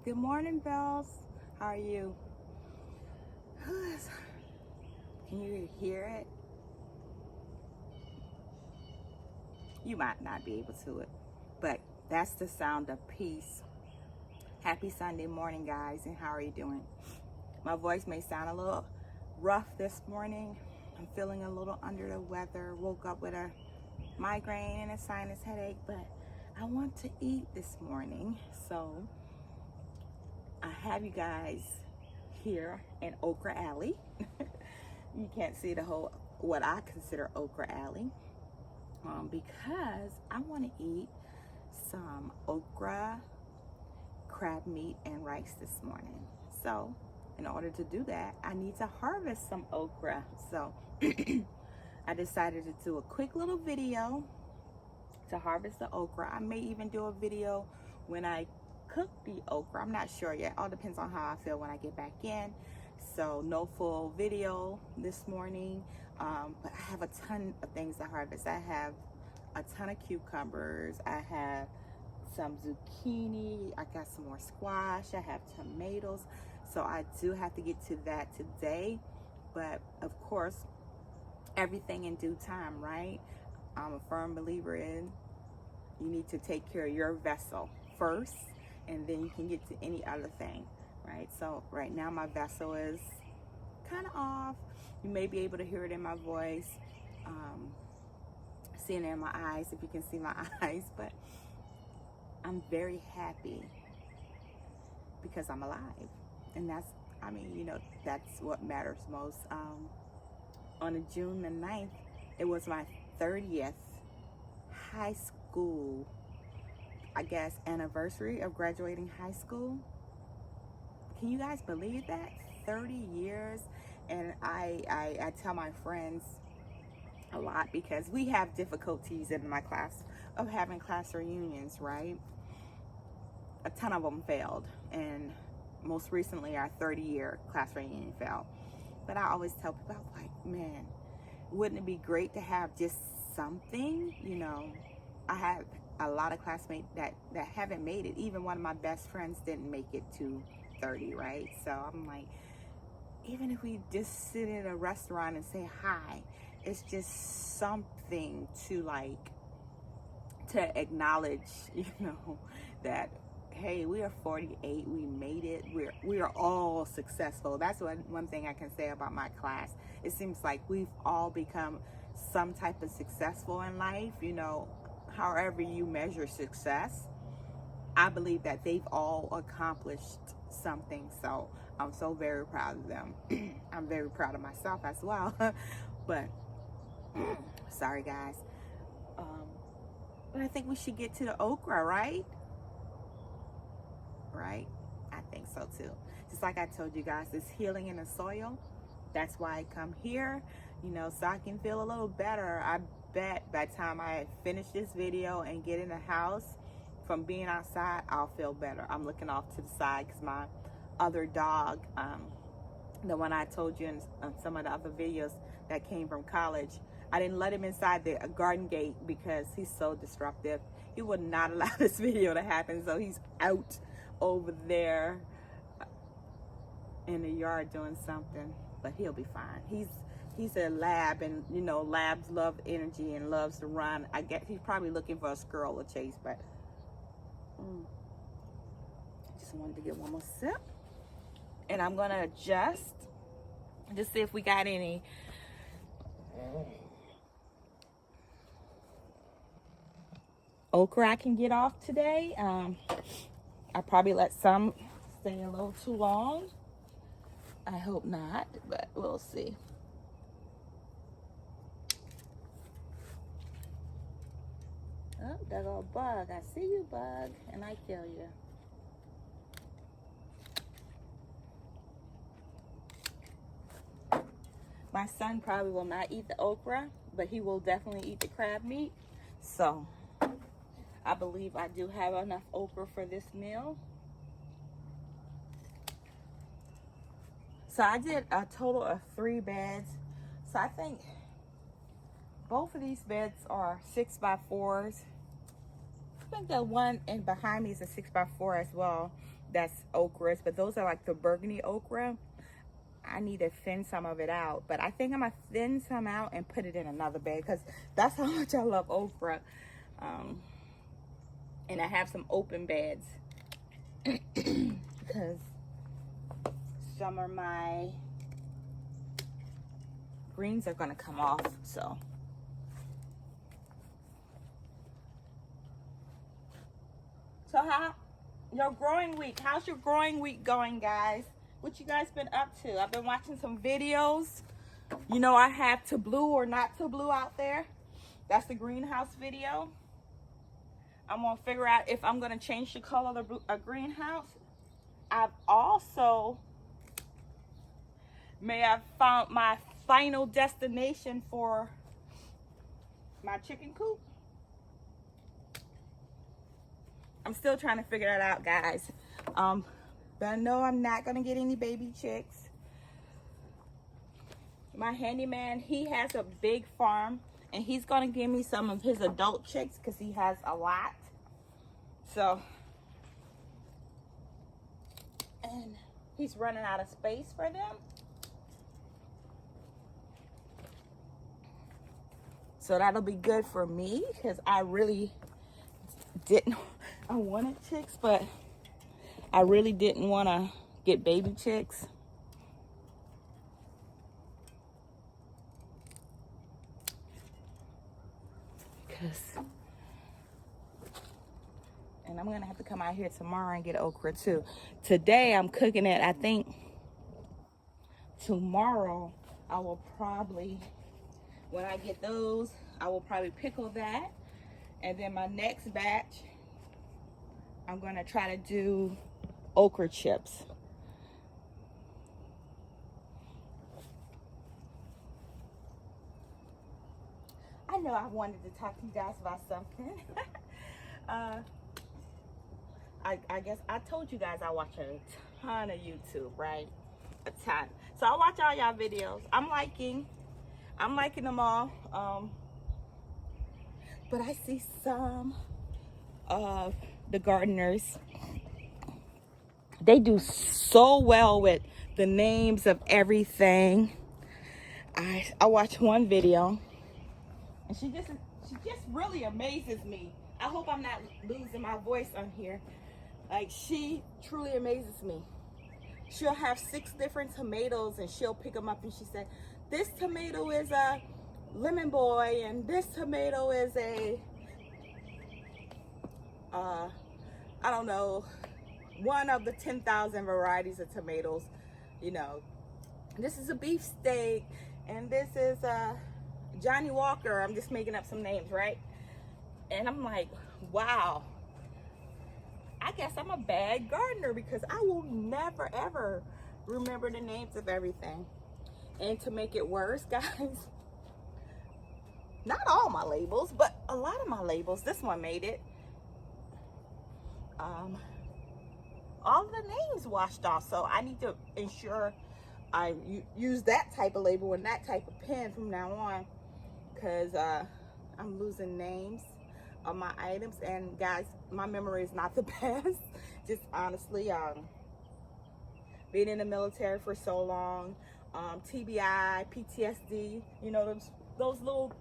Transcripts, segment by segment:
Good morning, Bells. How are you? Can you hear it? You might not be able to it, but that's the sound of peace. Happy Sunday morning, guys, and how are you doing? My voice may sound a little rough this morning. I'm feeling a little under the weather. Woke up with a migraine and a sinus headache, but I want to eat this morning, so I have you guys here in Okra Alley. You can't see the whole, what I consider Okra Alley, because I want to eat some okra, crab meat, and rice this morning. So in order to do that, I need to harvest some okra. So I decided to do a quick little video to harvest the okra. I may even do a video when I cook the okra. I'm not sure yet. All depends on how I feel when I get back in. So no full video this morning, but I have a ton of things to harvest. I have a ton of cucumbers. I have some zucchini. I got some more squash. I have tomatoes. So I do have to get to that today. But of course, everything in due time, right? I'm a firm believer in you need to take care of your vessel first, and then you can get to any other thing, right? So right now my vessel is kind of off. You may be able to hear it in my voice, seeing it in my eyes, if you can see my eyes, but I'm very happy because I'm alive. And that's, that's what matters most. On June the 9th, it was my 30th high school, I guess, anniversary of graduating high school. Can you guys believe that? 30 years. And I tell my friends a lot because we have difficulties in my class of having class reunions, right? A ton of them failed, and most recently our 30-year class reunion failed. But I always tell people, I'm like, man, wouldn't it be great to have just something? I have a lot of classmates that haven't made it. Even one of my best friends didn't make it to 30, right? So I'm like, even if we just sit in a restaurant and say hi, it's just something to acknowledge, that hey, we are 48, we made it, we are all successful. That's one thing I can say about my class. It seems like we've all become some type of successful in life, however you measure success. I believe that they've all accomplished something, so I'm so very proud of them. I'm very proud of myself as well. But sorry guys, but I think we should get to the okra, right? I think so too. Just like I told you guys, it's healing in the soil. That's why I come here, so I can feel a little better. I bet by the time I finish this video and get in the house from being outside, I'll feel better. I'm looking off to the side because my other dog, the one I told you in some of the other videos that came from college, I didn't let him inside the garden gate because he's so disruptive. He would not allow this video to happen, so he's out over there in the yard doing something, but he'll be fine. He's a lab, and labs love energy and loves to run. I guess he's probably looking for a squirrel to chase, but just wanted to get one more sip, and I'm gonna adjust to see if we got any okra I can get off today. I probably let some stay a little too long. I hope not, but we'll see. Oh, there go a bug. I see you, bug, and I kill you. My son probably will not eat the okra, but he will definitely eat the crab meat. So I believe I do have enough okra for this meal. So I did a total of 3 beds. So I think both of these beds are 6x4s. I think the one in behind me is a 6x4 as well. that's okras, but those are like the burgundy okra. I need to thin some of it out, but I think I'm gonna thin some out and put it in another bag because that's how much I love okra. And I have some open beds because some of my greens are gonna come off. So how your growing week? How's your growing week going, guys? What you guys been up to? I've been watching some videos. You know, I have to blue or not to blue out there. That's the greenhouse video. I'm gonna figure out if I'm gonna change the color of a greenhouse. I've also may have found my final destination for my chicken coop. I'm still trying to figure that out, guys. But I know I'm not gonna get any baby chicks. My handyman, he has a big farm and he's gonna give me some of his adult chicks because he has a lot. So, and he's running out of space for them. So that'll be good for me because I really didn't, I wanted chicks, but I really didn't want to get baby chicks. And I'm gonna have to come out here tomorrow and get okra too. Today I'm cooking it. I think tomorrow I will probably, when I get those, I will probably pickle that. And then my next batch, I'm gonna try to do okra chips. I know I wanted to talk to you guys about something. I guess I told you guys I watch a ton of YouTube, right? A ton. So I watch all y'all videos. I'm liking them all. But I see some of the gardeners, they do so well with the names of everything. I watched one video and she just really amazes me. I hope I'm not losing my voice on here. Like, she truly amazes me. She'll have 6 different tomatoes and she'll pick them up and she said, this tomato is a lemon boy and this tomato is a I don't know, one of the 10,000 varieties of tomatoes. You know, this is a beefsteak and this is a Johnny Walker. I'm just making up some names, right? And I'm like, wow, I guess I'm a bad gardener because I will never ever remember the names of everything. And to make it worse, guys, not all my labels, but a lot of my labels, this one made it. All the names washed off, so I need to ensure I use that type of label and that type of pen from now on, because I'm losing names of my items. And guys, my memory is not the best. Just honestly, being in the military for so long, TBI, PTSD, you know, those little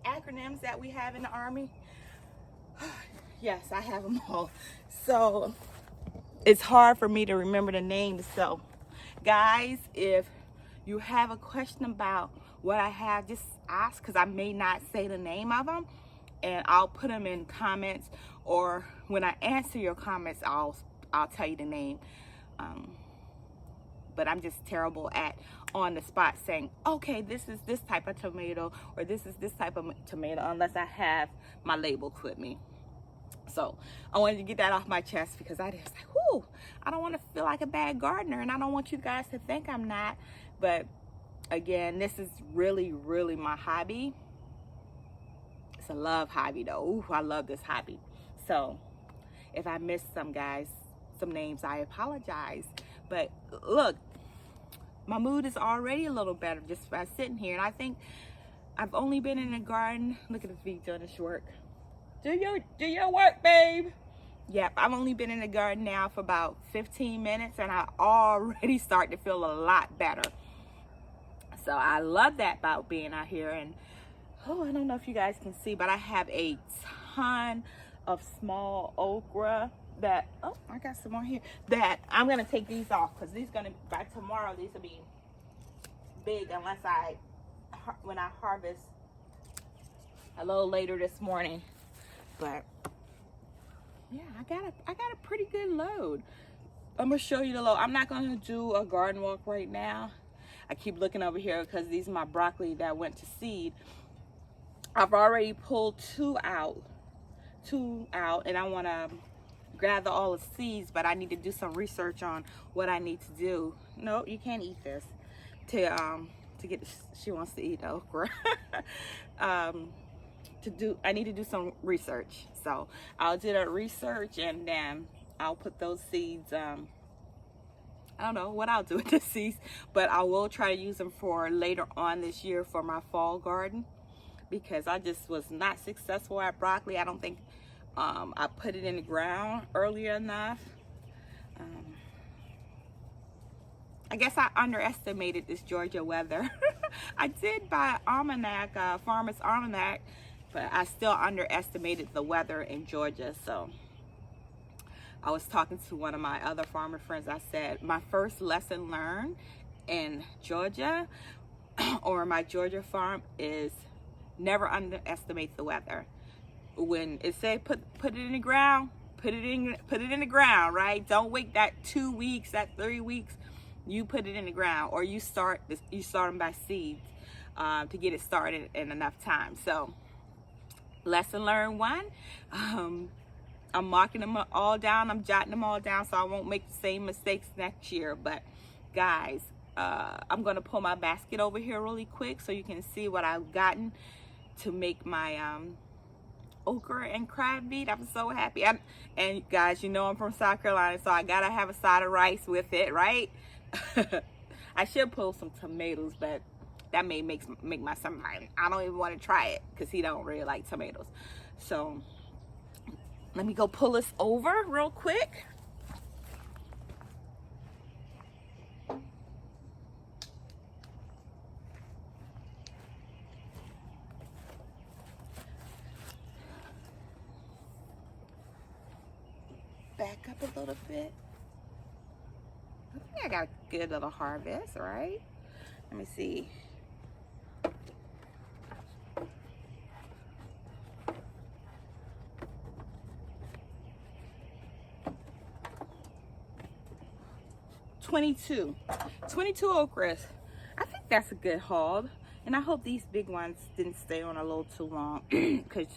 acronyms that we have in the Army. Yes, I have them all. So it's hard for me to remember the names. So guys, if you have a question about what I have, just ask, because I may not say the name of them, and I'll put them in comments, or when I answer your comments, I'll tell you the name. But I'm just terrible at on the spot saying, okay, this is this type of tomato, or this is this type of tomato, unless I have my labels with me. So I wanted to get that off my chest because I just like, whoo, I don't want to feel like a bad gardener, and I don't want you guys to think I'm not. But again, this is really, really my hobby. It's a love hobby though. Ooh, I love this hobby. So if I missed some guys, some names, I apologize. But look, my mood is already a little better just by sitting here. And I think I've only been in the garden. Look at the feet doing this work. Do your work, babe. Yep, I've only been in the garden now for about 15 minutes and I already start to feel a lot better. So I love that about being out here. And oh, I don't know if you guys can see, but I have a ton of small okra that, oh, I got some more here, that I'm gonna take these off because these gonna, by tomorrow, these will be big unless when I harvest a little later this morning. But yeah, I got a pretty good load. I'm gonna show you the load. I'm not gonna do a garden walk right now. I keep looking over here because these are my broccoli that went to seed. I've already pulled two out, and I want to gather all the seeds, but I need to do some research on what I need to do. No, you can't eat this. To get, she wants to eat okra. I need to do some research. So I'll do that research and then I'll put those seeds, I don't know what I'll do with the seeds, but I will try to use them for later on this year for my fall garden, because I just was not successful at broccoli. I don't think I put it in the ground early enough. I guess I underestimated this Georgia weather. I did buy an almanac, Farmer's Almanac, but I still underestimated the weather in Georgia. So I was talking to one of my other farmer friends. I said, my first lesson learned in Georgia or my Georgia farm is never underestimate the weather. When it said put it in the ground, put it in the ground, right? Don't wait that 2 weeks, that 3 weeks. You put it in the ground, or you start them by seeds to get it started in enough time. So lesson learned 1. I'm marking them all down. I'm jotting them all down so I won't make the same mistakes next year. But guys, I'm gonna pull my basket over here really quick so you can see what I've gotten to make my okra and crab meat. I'm so happy. And guys, you know I'm from South Carolina, so I gotta have a side of rice with it, right? I should pull some tomatoes, but that may make my son like, I don't even want to try it because he don't really like tomatoes. So let me go pull this over real quick. Back up a little bit. I think I got a good little harvest, right? Let me see. $22 okras. I think that's a good haul. And I hope these big ones didn't stay on a little too long, because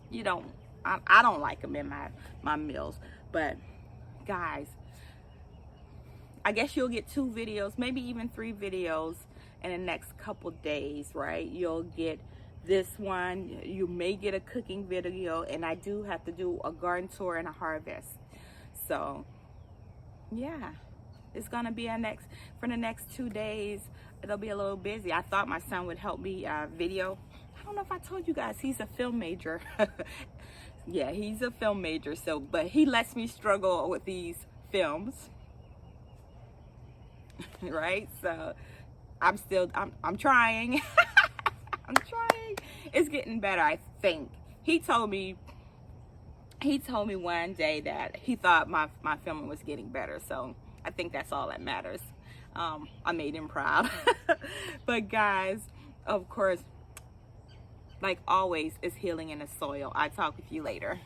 you don't, I don't like them in my meals. But guys, I guess you'll get 2 videos, maybe even 3 videos in the next couple days, right? You'll get this one, you may get a cooking video, and I do have to do a garden tour and a harvest. So yeah, it's gonna be for the next 2 days. It'll be a little busy. I thought my son would help me video. I don't know if I told you guys, he's a film major. Yeah, he's a film major, so, but he lets me struggle with these films. Right? So I'm trying. I'm trying. It's getting better, I think. He told me one day that he thought my filming was getting better. So I think that's all that matters. I made him proud. But guys, of course, like always, it's healing in the soil. I'll talk with you later.